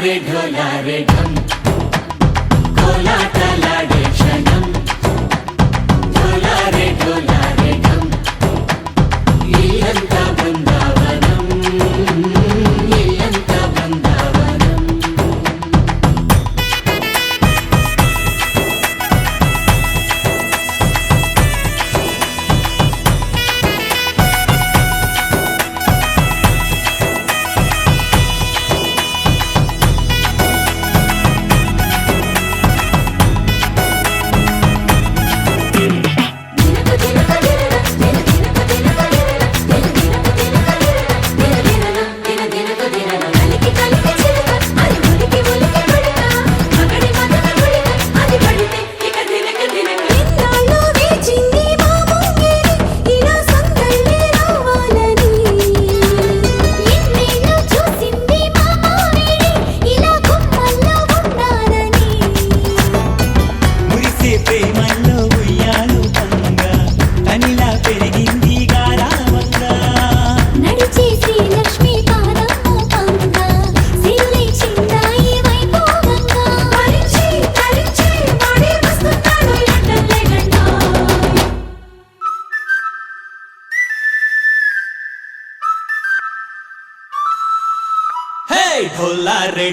ढोलारे ढम कोलाटलाडे क्षणम ढोलारे ढम इल्लंता बृंदावनम इल्लंता बृंदावनम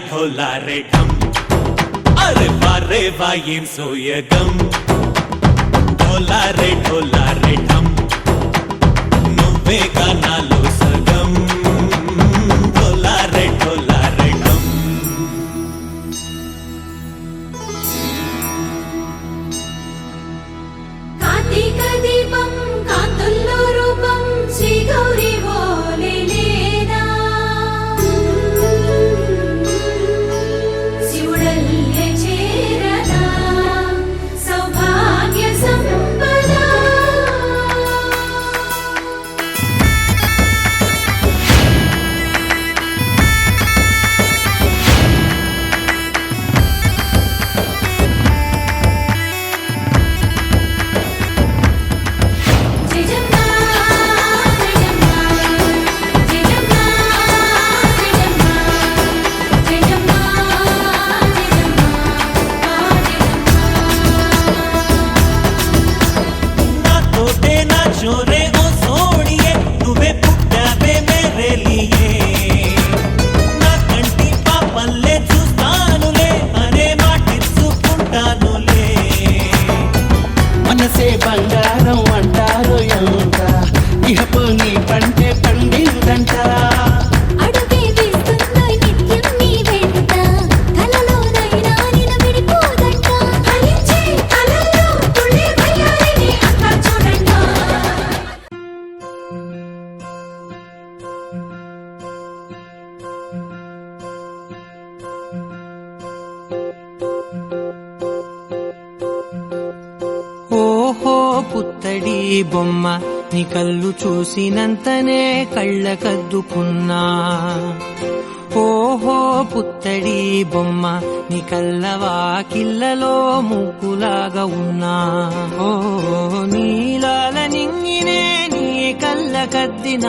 ढोलारे ढम अरे वारे वायें सोयगम ढोलारे ढम नुव्वे गानालो सगम ढोलारे ढम कार्तिक दीपम कांतुल्लो रूपम श्री गौरी बोले लेना शिवुडल्ले चेरना सौभाग्य संपदा బంగారం అంటారు ఎంత ఇహపు నీ పంటే పండిందంట అడుగే వేస్తున్నా నిత్యం నీ వెంట కలలోనైనా నిన్ను విడిపోదంట ఫలించే కలల్లో తుళ్ళే వయ్యారిని అంతా చూడంట ఓహో పుత్తడి బొమ్మ నీ కళ్ళు చూసినంతనే కళ్ళకద్దుకున్నా ఓహో పుత్తడి బొమ్మ నీ కళ్ళవాకిళ్ళలో ముగ్గులాగా ఉన్నా ఓ నీలాల నింగినే నీ కళ్ళకద్దిన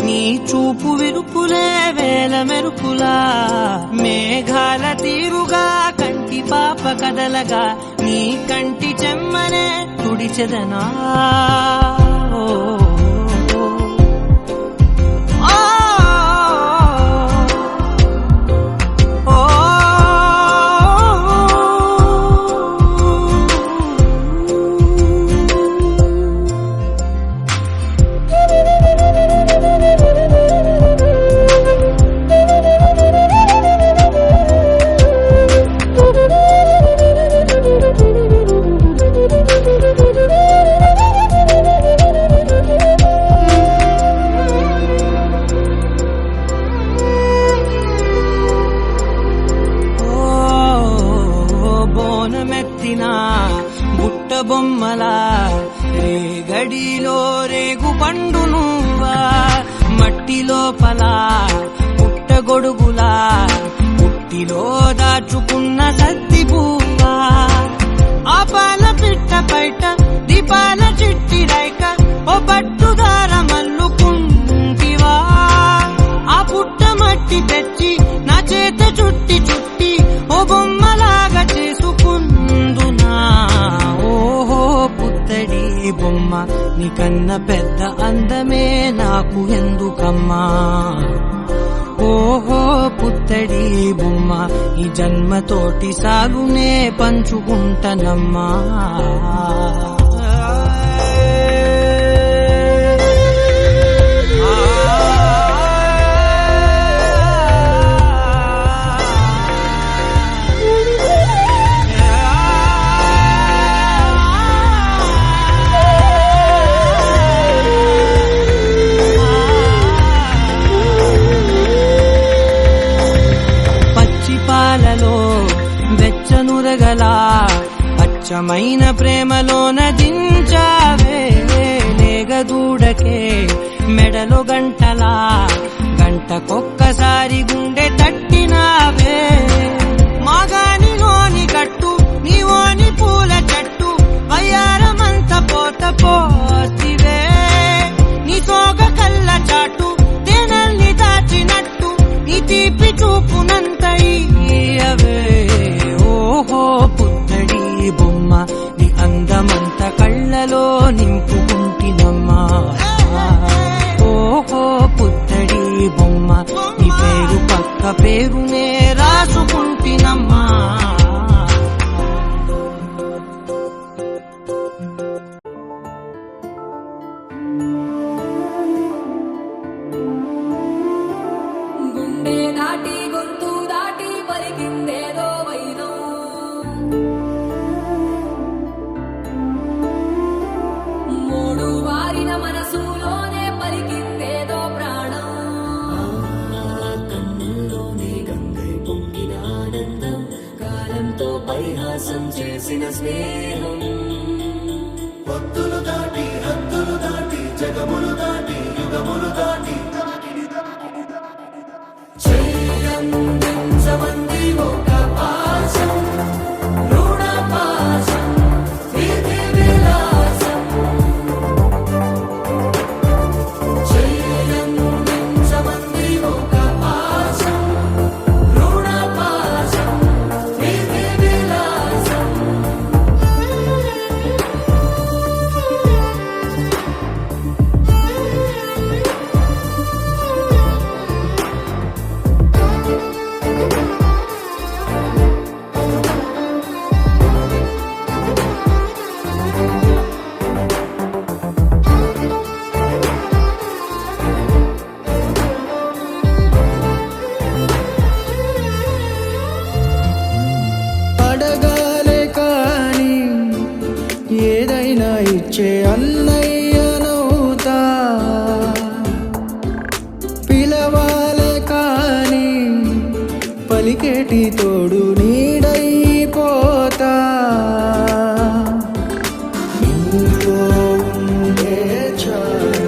నీ చూపు విరుపులే వేల మెరుపులా మేఘాల తీరుగా కంటి పాప కదలగా నీ కంటి చెమ్మనే తుడిచెదనా బుట్ట బొమ్మలా రేగడిలో రేగు పండు నువ్వా మట్టి లోపల పుట్ట గొడుగులా పుట్టిలో దాచుకున్న సత్తి పువ్వా ఆ పాల పిట్ట బయట దీపాల చిట్టి రైక ఓ పట్టుదార మల్లుకుంటివా ఆ పుట్ట మట్టి తెచ్చి నా చేత చుట్టి చుట్టి నీకన్న పెద్ద అందమే నాకు ఎందుకమ్మా ఓహో పుత్తడి బొమ్మ ఈ జన్మతోటి సాగునే పంచుకుంటనమ్మా పాలలో వెచ్చనురగల అచ్చమైన ప్రేమలోన దించావే లేగదూడకే మెడలో గంటలా గంటకొక్కసారి గుండె తట్టినావే మాగానిలోని గట్టు నీవోని పూల చెట్టు వయ్యారమంత పోత పోసివే నీ సోగ కళ్ళ చాటు తేనల్ని దాచినట్టు నీ తీపి చూపునంత ఓహో పుత్తడి బొమ్మ నీ అందమంత కళ్ళలో నింపుకుంటినమ్మా ఓహో పుత్తడి బొమ్మ నీ పేరు పక్క పేరునే రాసుకుంటినమ్మా గుండె దాటి గొంతు దాటి పలికిందేదో వైనం మూడు వారిన మనసులోనే పలికిందేదో ప్రాణం కన్నుల్లోనే గంగై పొంగిన ఆనందం కాలంతో పరిహాసం చేసిన స్నేహం పొత్తులు దాటి హద్దులు దాటి జగములు దాటి యుగములు దాటి చెయ్యందించమంది ఒక పాశం రుణ పాశం విధి విలాసం చెయ్యందించమంది ఒక పాశం రుణ పాశం విధి విలాసం అడగాలే కాని ఏదైనా ఇచ్చే అన్నయ్యనవుతా పిలవాలే కాని పలికేటి తోడు నీడైపోతా నీతో ఉండే చాలు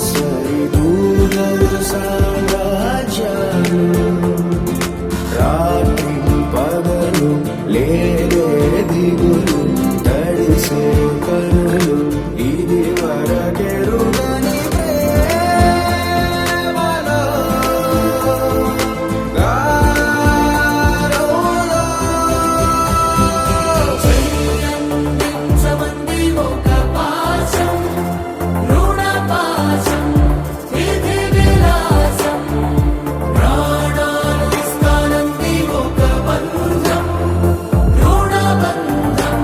సరిదూరలు సామ్రాజ్యాలు రాత్రి పగలు లేదే దిగులు తడిసే కనులు ఇది వరకెరుగని ప్రేమలో గారోలో చెయ్యందించమంది ఒక పాశం రుణ పాశం విధి విలాసం ప్రాణాలు ఇస్తానంది ఒక బంధం రుణ బంధం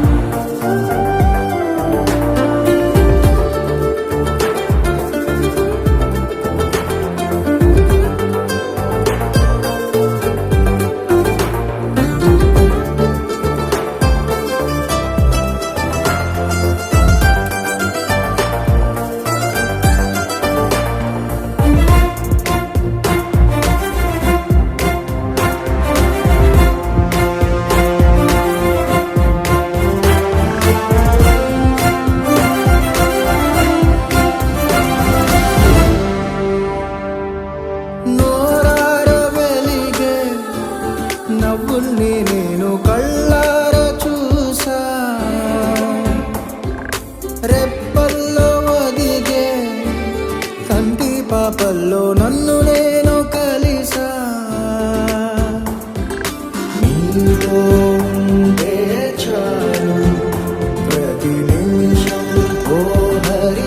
నోరార వెలిగే నవ్వుల్ని నేను కళ్ళార చూసా రెప్పల్లో ఒదిగే కంటి పాపల్లో నన్ను నేను కలిసా నీతో ఉండే చాలు ప్రతి నిమిషం ఓ హరి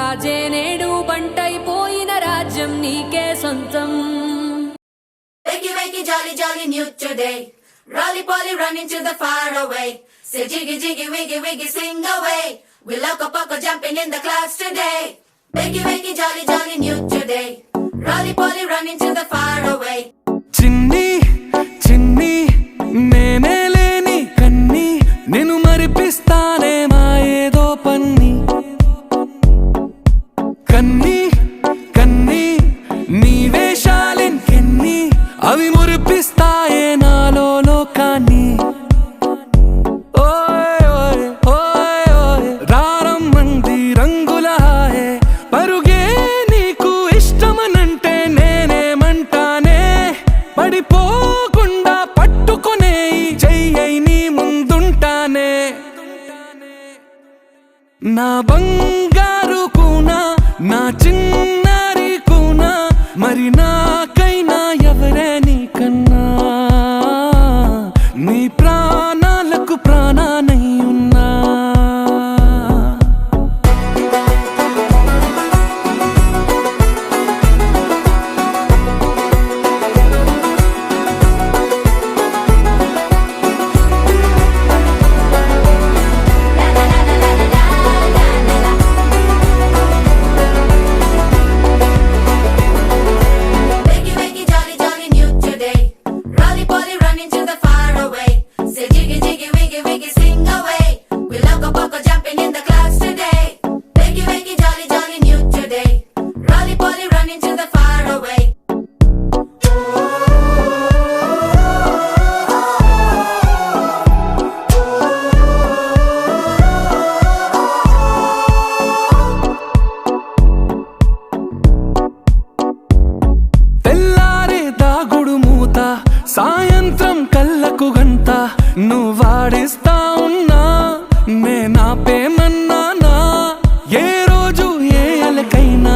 రాజే నేడు బంటైపోయిన రాజ్యం నీకే సొంతం. Wakey, wakey, jolly, jolly, new today. Rolly polly, running to the far away. Say jiggy, jiggy, wiggy, wiggy, sing away. We loco poco jumping in the clouds today. Wakey, wakey, jolly, jolly, new today. Rolly polly, running to the far away. చిన్ని చిన్ని నేనే లేని కన్ని నేను మరిపిస్తానే మా ఏదో పన్ని కన్ని కన్ని నీ వేషాలెన్కెన్ని అవి మురిపిస్తాయే నాలో లోకాన్ని ఓయ్ ఓయ్ ఓయ్ ఓయ్ రారమ్మంది రంగుల హాయే పరుగే నీకు ఇష్టమనంటే నేనేమంటానే పడిపోకుండా పట్టుకునే చెయ్యై నీ ముందుంటానే నా బంగారు కూనా నా చిన్నారి కూనా మరి నాకైనా ఎవరే నీకన్నా నీ ప్రాణాలకు ప్రాణానై ఉన్నా Wakey, wakey, jolly, jolly, new today. Rolly polly, running to the far away. Say jiggy, jiggy, wiggy, wiggy, sing away. We loco poco jumping in the clouds today. Wakey, wakey, jolly, jolly, new today. Rolly polly, running to the far away. తెల్లారే దాగుడు మూత సాయంత్రం కళ్ళకు గంట నువ్వాడిస్తా ఉన్నా నేనాపేమన్నానా ఏ రోజు ఏ అలకైనా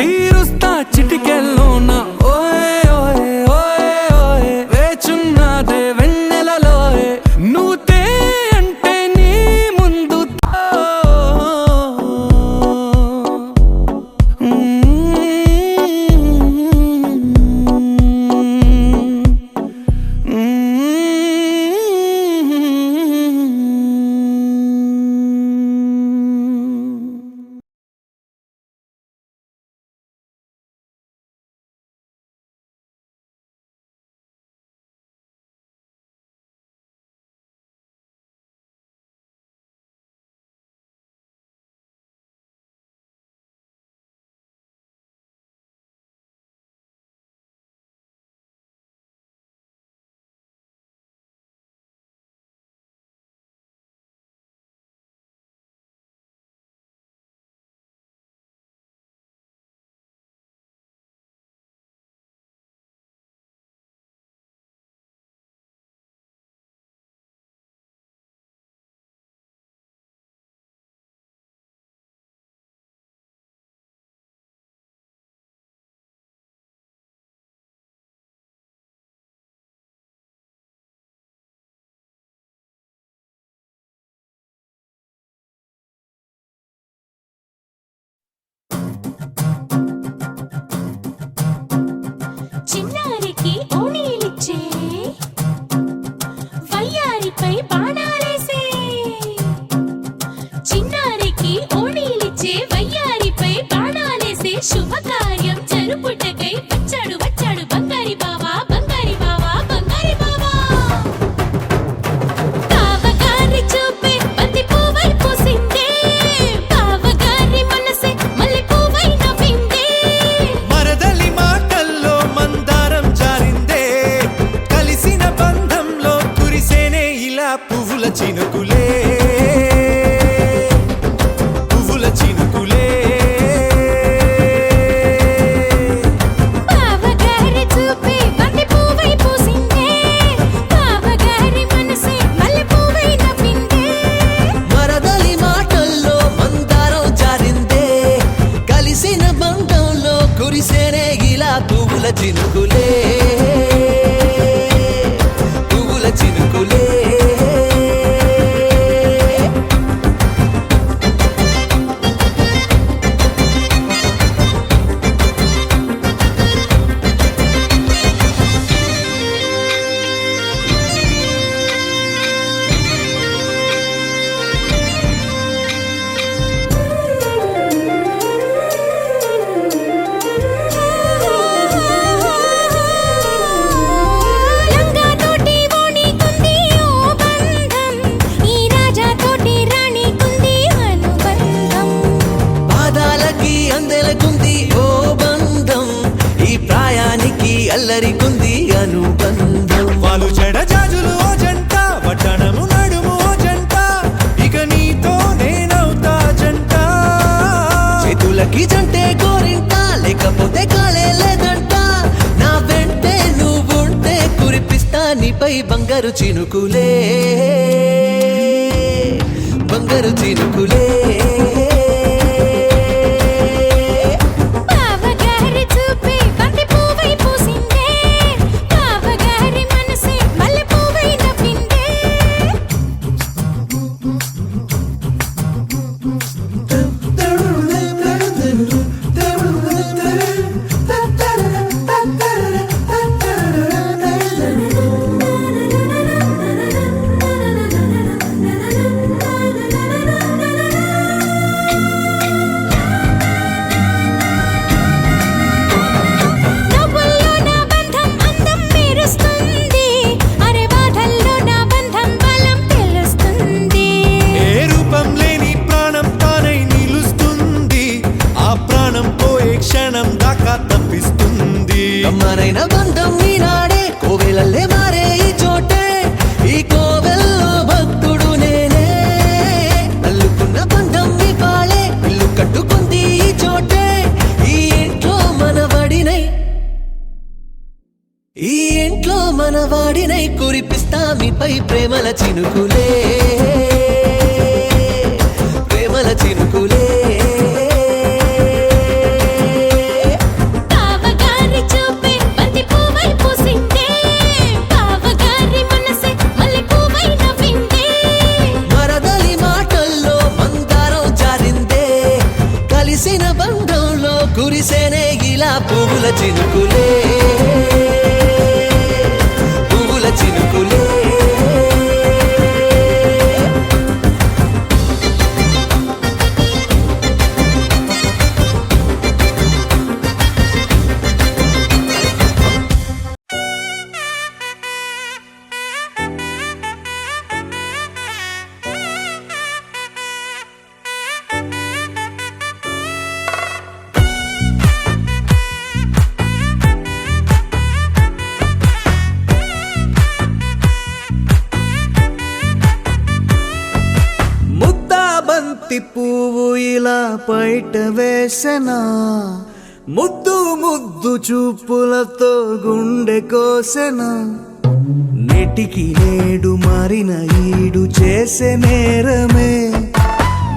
తీరుస్తా చిటికెల్లోనా ఓయ్ ఓయ్ ఓయ్ ఓయ్ వేచున్నదే వెన్నెలలోయే నువ్వుతే అంటే నీ ముందు చిన్నారికి ఓణీలిచ్చే వయ్యారిపై బాణాలేసే చిన్నారికి ఓణీలిచ్చే వయ్యారిపై బాణాలేసే శుభకార్యం జరుపుటకై వచ్చాడు వచ్చాడు బంగారి బావా బంగారి బావా బంగారి బావా బావగారి చూపే బంతి పువ్వై పూసిందే బావగారి మనసే మల్లె పువ్వై నవ్విందే మరదలి మాటల్లో మందారం జారిందే కలిసిన బంధంలో కురిసేనే ఇలా పువ్వుల చినుకులే పువ్వుల చినుకులే బావగారి చూపే బంతి పువ్వై పూసిందే బావగారి మనసే మల్లె పువ్వై నవ్విందే మరదలి మాటల్లో మందారం జారిందే కలిసిన బంధంలో కురిసేనే ఇలా పువ్వుల చినుకులే పువ్వుల చినుకులే అల్లరికుంది అనుబంధం. వాళ్ళు చెడ జాజులు ఓ జంట, వడ్డనము నడుము ఓ జంట, ఇక నీతో నేనవుతా జంట. చేతులకి జంటే గోరింట, లేకపోతే కాలే లేదంట. నా వెంటే నువ్వుంటే కురిపిస్తా నీపై బంగారు చినుకులే, బంగారు చినుకులే. బావగారి చూపే బంతి పువ్వై పూసిందే, బావగారి మనసే మల్లె పువ్వై నవ్విందే. నవ్వుల్లో నా బంధం అందం మెరుస్తుంది, అరే బాధల్లో నా బంధం బలం తెలుస్తుంది. ఏ రూపం లేని ప్రాణం తానై నిలుస్తుంది, ఆ ప్రాణం పోయే క్షణం దాకా తప్పిస్తుంది. అమ్మనైన బంధం ఈనాడే కోవెలల్లే మారే ఈ చోటే, ఈ కోవెల్లో భక్తుడు నేనే. అల్లుకున్న బంధం ఇవాళే ఇల్లు కట్టుకుంది ఈ చోటే, ఈ ఇంట్లో మనవాడినై, ఈ ఇంట్లో మనవాడినై కురిపిస్తా మీపై ప్రేమల చినుకులే, ప్రేమల చినుకులే. బావగారి చూపే బంతి పువ్వై పూసిందే, బావగారి మనసే మల్లె పువ్వై నవ్విందే. మరదలి మాటల్లో మందారం జారిందే, కలిసిన బంధంలో కురిసేనే ఇలా పువ్వుల చినుకులే, పువ్వుల చినుకులే. ముద్దా బంతి పువ్వు ఇలా బయట వేసెనా, ముద్దు ముద్దు చూపులతో గుండె కోసెనా. నెటికి నేడు మారిన ఈడు చేసే నేరమే,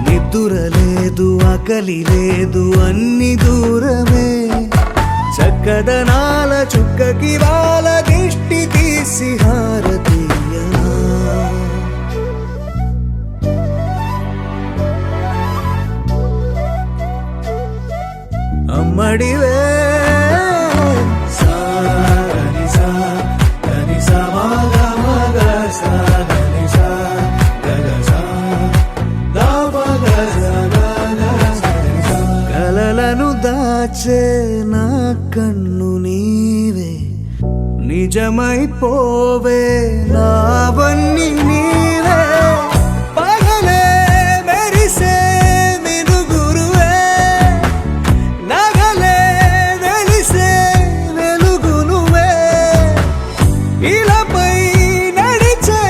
నిద్ర లేదు ఆకలి లేదు అన్ని దూరమే. చక్కదనాల చుక్కకి వాళ్ళ దిష్టి తీసి హారతీయనా. అమ్మడివే కలలను దాచే నా కన్ను నీవే, నిజమైపోవే నావన్నీ నీవే. పగలే మెరిసే మినుగురువే, నగలే వెలిసే వెలుగునువే. ఇలాపై నడిచే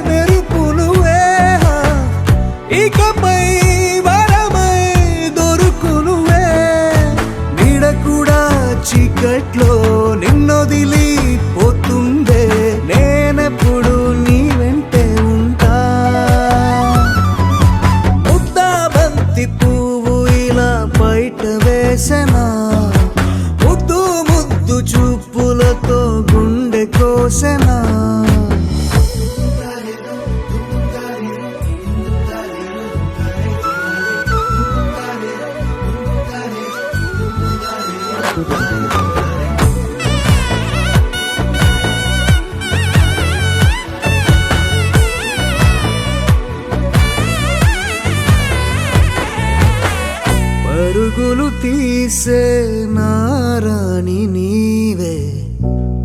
మెరుపునువే, ఇకపై వరమై దొరుకునువే. నీడ కూడా చీకట్లో నిన్నొదిలి పోతుందే, నేనెప్పుడు నీ వెంటే ఉంటా. ముద్దా బంతి పువ్వు ఇలా బయట వేసెనా, ముద్దు ముద్దు చూపులతో గుండె కోసెనా. పరుగులు తీసే నారాణి నీవే,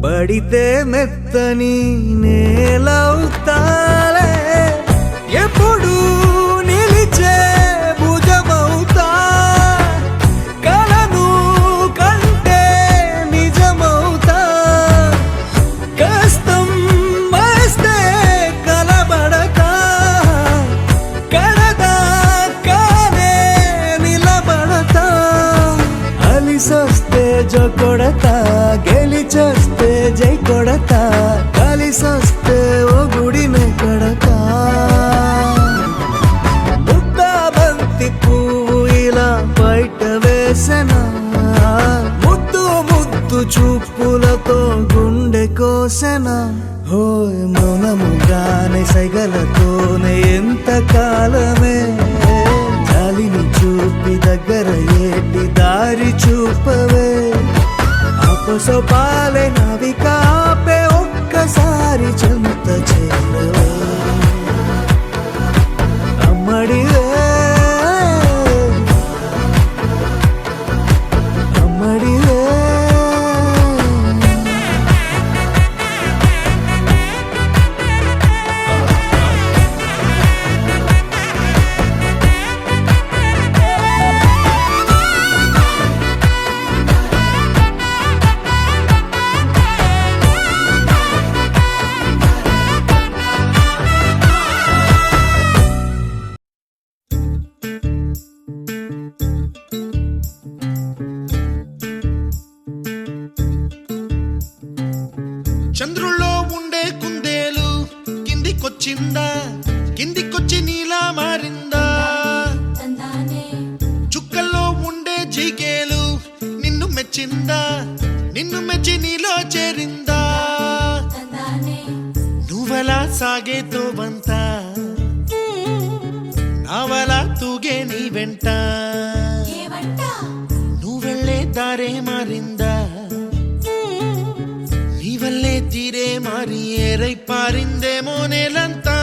పడితే మెత్తని నేలవుతాలే. ఎప్పుడు నిలిచే భుజమవుతా, కలను కంటే నిజమవుతా. జో కొడతా, గెలిచొస్తే జై కొడతా, కలిసొస్తే ఓ గుడినే కడతా. ముద్దా బంతి పువ్వు ఇలా బయట వేసెనా, ముద్దు ముద్దు చూపులతో గుండె కోసెనా. హోయ్ మౌనముగానే సైగలతోనే ఎంత కాలమే, జాలిని చూపి దగ్గర ఏటి దారి చూపవే. అపసొపాలే నవికాపే ఒక్కసారి చెంత చేరవే. అమ్మడివే అమ్మడివే. చంద్రుల్లో ఉండే కుందేలు కిందికొచ్చిందా, కిందికొచ్చి నీలా మారిందా. చుక్కల్లో ఉండే జీకేలు నిన్ను మెచ్చిందా, నిన్ను మెచ్చి నీలో చేరిందా. నువ్వలా సాగేతో బంత, నావలా తూగే నీ వెంట. నువ్వెళ్ళే దారే మారిందా, నీవల్లే తీరే మారి ఏరై పారిందేమో నేలంతా.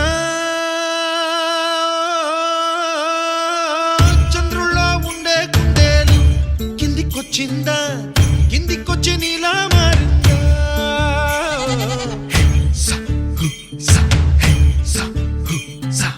చంద్రుల్లో ఉండే కుందేలు కిందికొచ్చిందా, కిందికొచ్చి నీలా మారిందా. సా, హు, సా, హే, సా, హు, సా.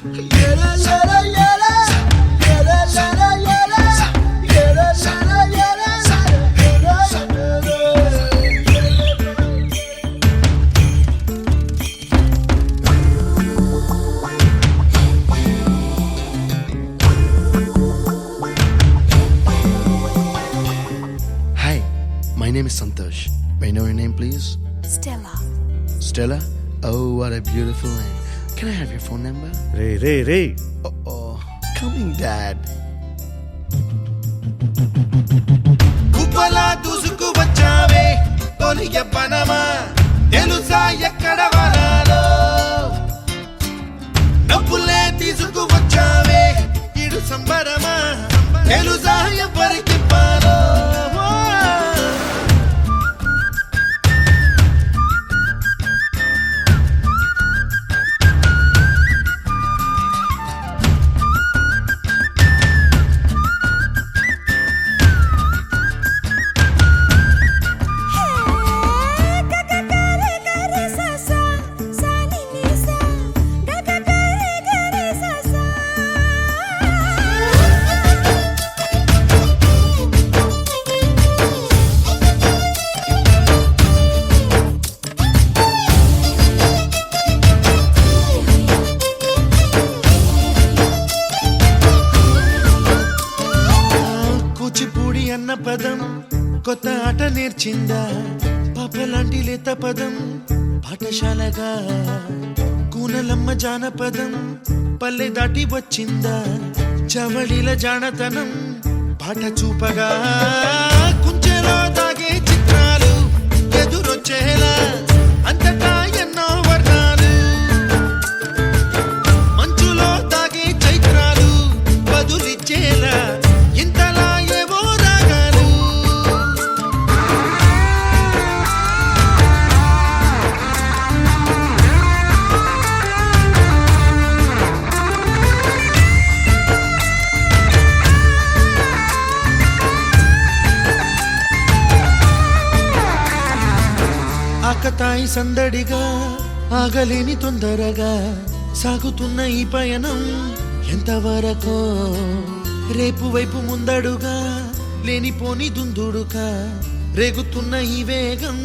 Hi, my name is Santosh. May I know your name, please? Stella. Stella? Oh, what a beautiful name. Can I have your phone number? Ray ray ray, Oh, coming, Dad. కుప్పలా దూసుకు వచ్చావే తొలి యవ్వనమా, తెలుసా ఎక్కడ వనాలో. నవ్వులే తీసుకు వచ్చావే ఇడు సంబరమా, తెలుసా ఎవరికి పాలో. కూచిపూడి అన్న పదం కొత్త ఆట నేర్చిందా, పాపలాంటి లేత పదం పాఠశాలగా. కూనలమ్మ జానపదం పల్లె దాటి వచ్చిందా, చవళిల జానతనం పాట చూపగా. కుంచెలో దాగే చిత్రాలు ఎదురొచ్చేలా, అంతటా ఎన్నో వర్ణాలు. మంచులో దాగే చైత్రాలు బదులిచ్చేలా, ఇంతలా ఏవో రాగాలు. ఆకతాయి సందడిగా, ఆగలేని తొందరగా సాగుతున్న ఈ పయనం ఎంతవరకో. రేపు వైపు ముందడుగా, లేనిపోని దుందుడుగా రేగుతున్న ఈ వేగం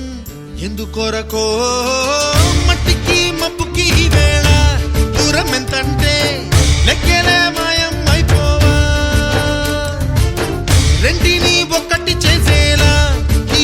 ఎందుకొరకో. మట్టికి మబ్బుకి ఈ వేళ దూరం ఎంతంటే లెక్కలే మాయం అయిపోవా. రెంటిని ఒక్కటి చేసేలా ఈ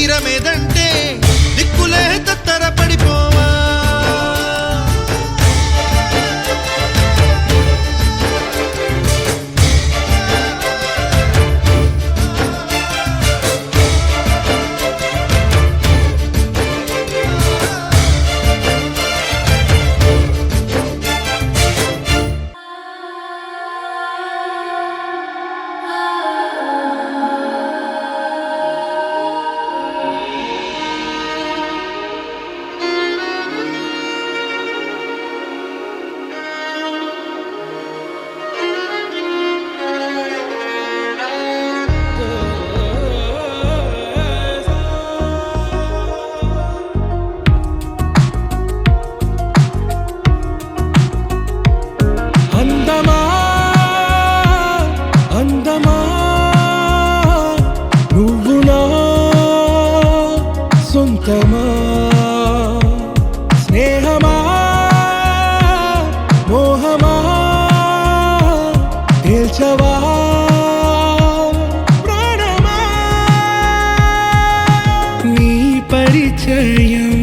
పరిచయం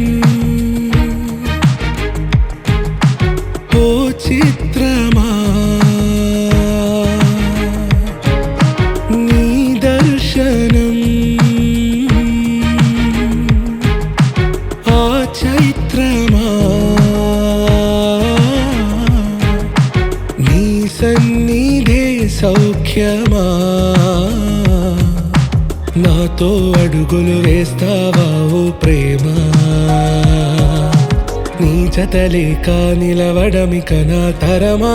ఓ చిత్రమా నీ దర్శనం ఆ చైత్రమా నీ సన్నిధే సౌఖ్యమా నాతో అడుగులు వేస్తావా ఓ ప్రేమ నీ జతలేక నిలవడమిక నా తరమా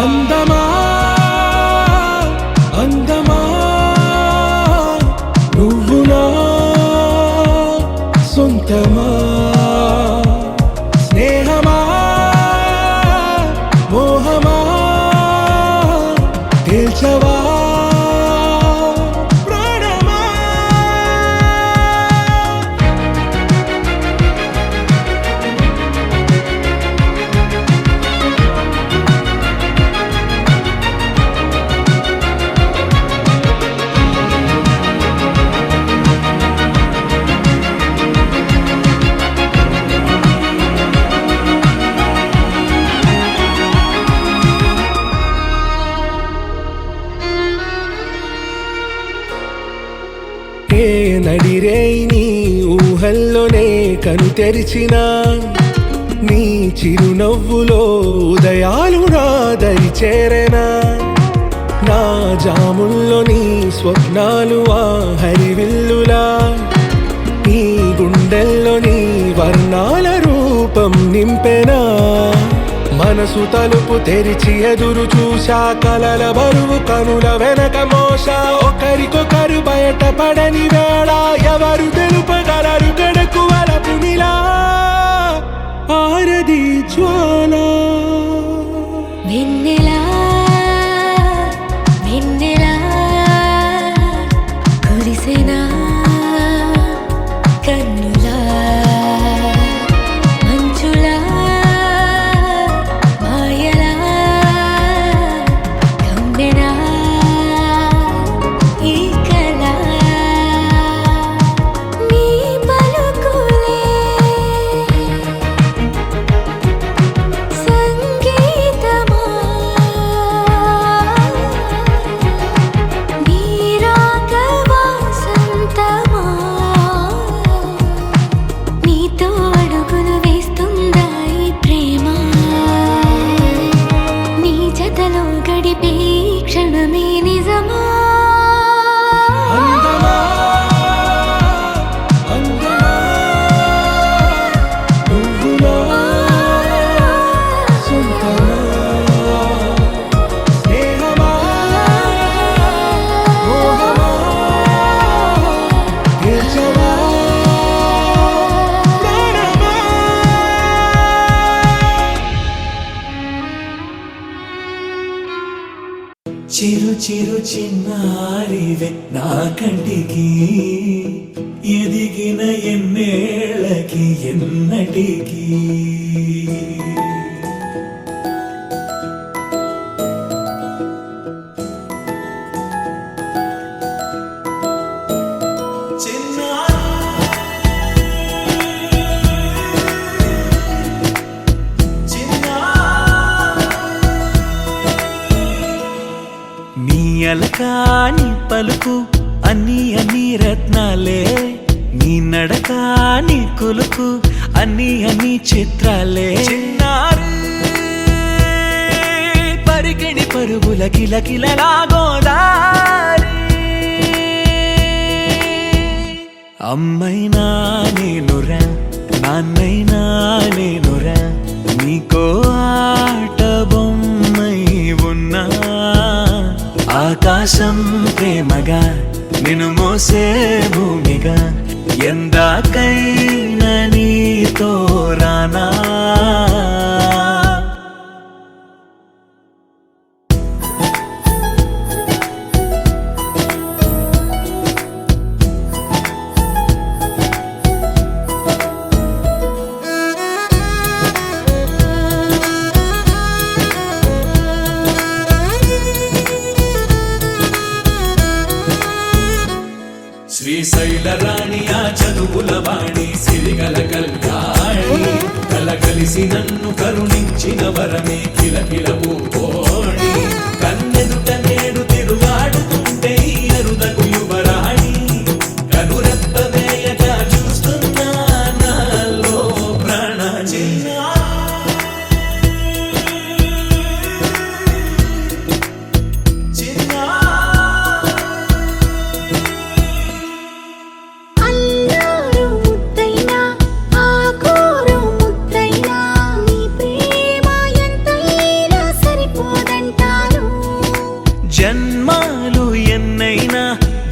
అందమా అందమా నువ్వు నా సొంతమా స్నేహమా మోహమా తేల్చవా ప్రాణమా ఏ నడిరే నీ ఊహల్లోనే కను తెరిచిన నీ చిరునవ్వులో ఉదయాలు నా దరి చేరెనా నా జాముల్లో నీ స్వప్నాలు ఆ హరివిల్లులా నీ గుండెల్లో నీ వర్ణాల రూపం నింపెనా మనసు తలుపు తెరిచి ఎదురు చూశా కలల బరువు కనుల వెనక మోసా ఒకరికొకరు బయట పడని వేళ ఎవరు తెలుపగలరు గడకు వలపునిలా ఆరది జ్వాల వెన్నెలా వెన్నెలా కురిసెనా కన్నులా మంచులా మాయలా కమ్మెనా ఈ కళ నీ పలుకులే సంగీతమా నీ రాగవా సంతమా నీతో అడుగులు వేస్తుందా ఈ ప్రేమ నీ జతలో గడిపే ఈ క్షణమే నిజమా అందమా అందమా నువ్వు నా సొంతమా స్నేహమా మోహమా తేల్చవా ప్రాణమా చిరు చిరు చిన్నారివే నా కంటికి ఎదిగిన ఎన్నేళ్ళకి ఎన్నటికి నీ అలకా నీ పలుకు అన్ని అన్ని రత్నాలే నీ నడక నీ కొలుకు అన్ని అన్ని చిత్రాలే చిన్నారు పరికిణి పరుగుల కిలకిలలా గోదారి అమ్మైనా నేనురా నాన్నైనా నేనురా నీకో ఆట బొమ్మై ఉన్నా ఆకాశం ప్రేమగా నిన్ను మోసే భూమిగా ఎందాకైనా నీతో రానా శ్రీశైల రాణి ఆ చదువుల వాణి సిరిగల కళ్యాణి కలగలిసి నన్ను కరుణించిన వరమే కిలకిల పూకోణి కన్నెదుట నేడు తిరుగాడుతుంటే ఈ అరుదకు యువరాణి కనురెప్ప వేయక చూస్తున్నా నాలో ప్రాణ అల్లారు ముద్దైనా ఆకోరు ముద్దైనా నీ ప్రేమ ఎంతైనా సరిపోదంటాను జన్మాలు ఎన్నైనా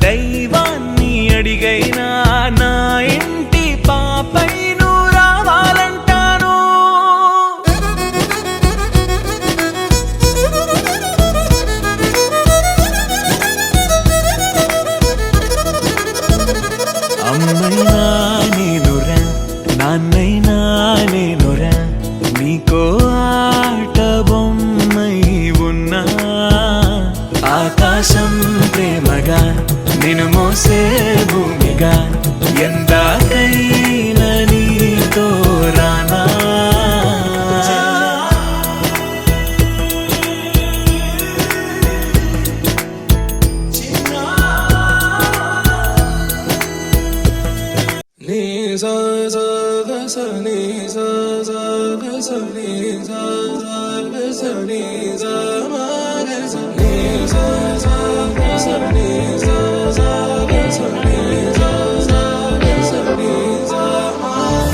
దైవాన్ని అడిగైనా నా ఇంటి పాపై నువ్వు రావాలంటాను అమ్మైనా నేనురా నాన్నైనా నేనురా నీకో ఆట బొమ్మై ఉన్నా ఆకాశం ప్రేమగా నిన్ను మోసే భూమిగా ఎందాకైనా నీతో రానా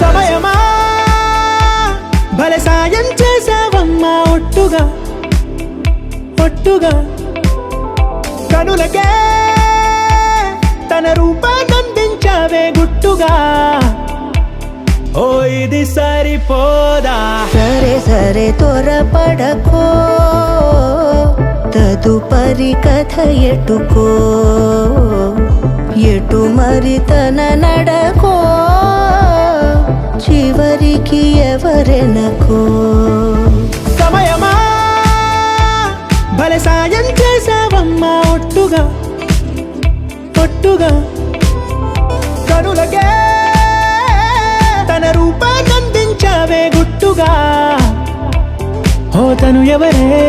సమయమా భలే సాయం చేసావమ్మా ఒట్టుగా ఒట్టుగా కనులకే తన రూపాన్నందించావే గుట్టుగా ఓ ఇది సరిపోదా సరే సరే త్వరపడకో తదుపరి కథ ఎటుకో ఎటు మరి తన నడకో చివరికి ఎవరెనకో సమయమా భలే సాయం చేసావమ్మా ఒట్టుగా ఒట్టుగా కనులకే తన రూపాన్నందించావే గుట్టుగా ఓ తను ఎవరే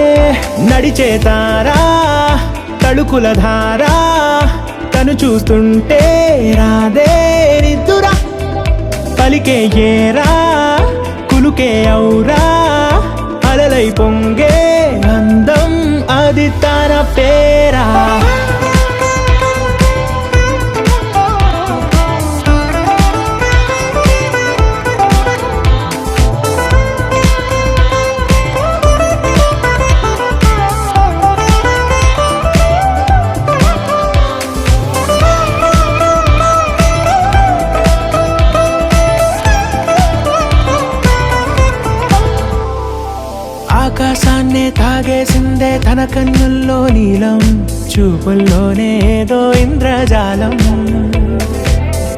నడిచే తారా తళుకుల ధారా తను చూస్తుంటే రాదే నిద్దురా పలికే ఏరా కులుకే ఔరా అలలై పొంగే అందం అది తన పేరా ఆకాశాన్నే తాగేసిందే తన కన్నుల్లో నీలం చూపుల్లోనే ఏదో ఇంద్రజాలం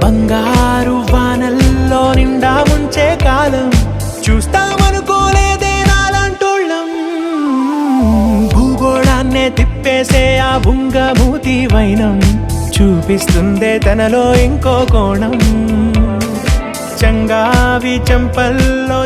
బంగారు వానల్లో నిండా ఉంచే కాలం చూస్తామనుకోలేదే నాలాంటోళ్ళం భూగోళాన్నే తిప్పేసే ఆ బుంగమూతి వైనం చూపిస్తుందే తనలో ఇంకో కోణం చంగావి చంపల్లో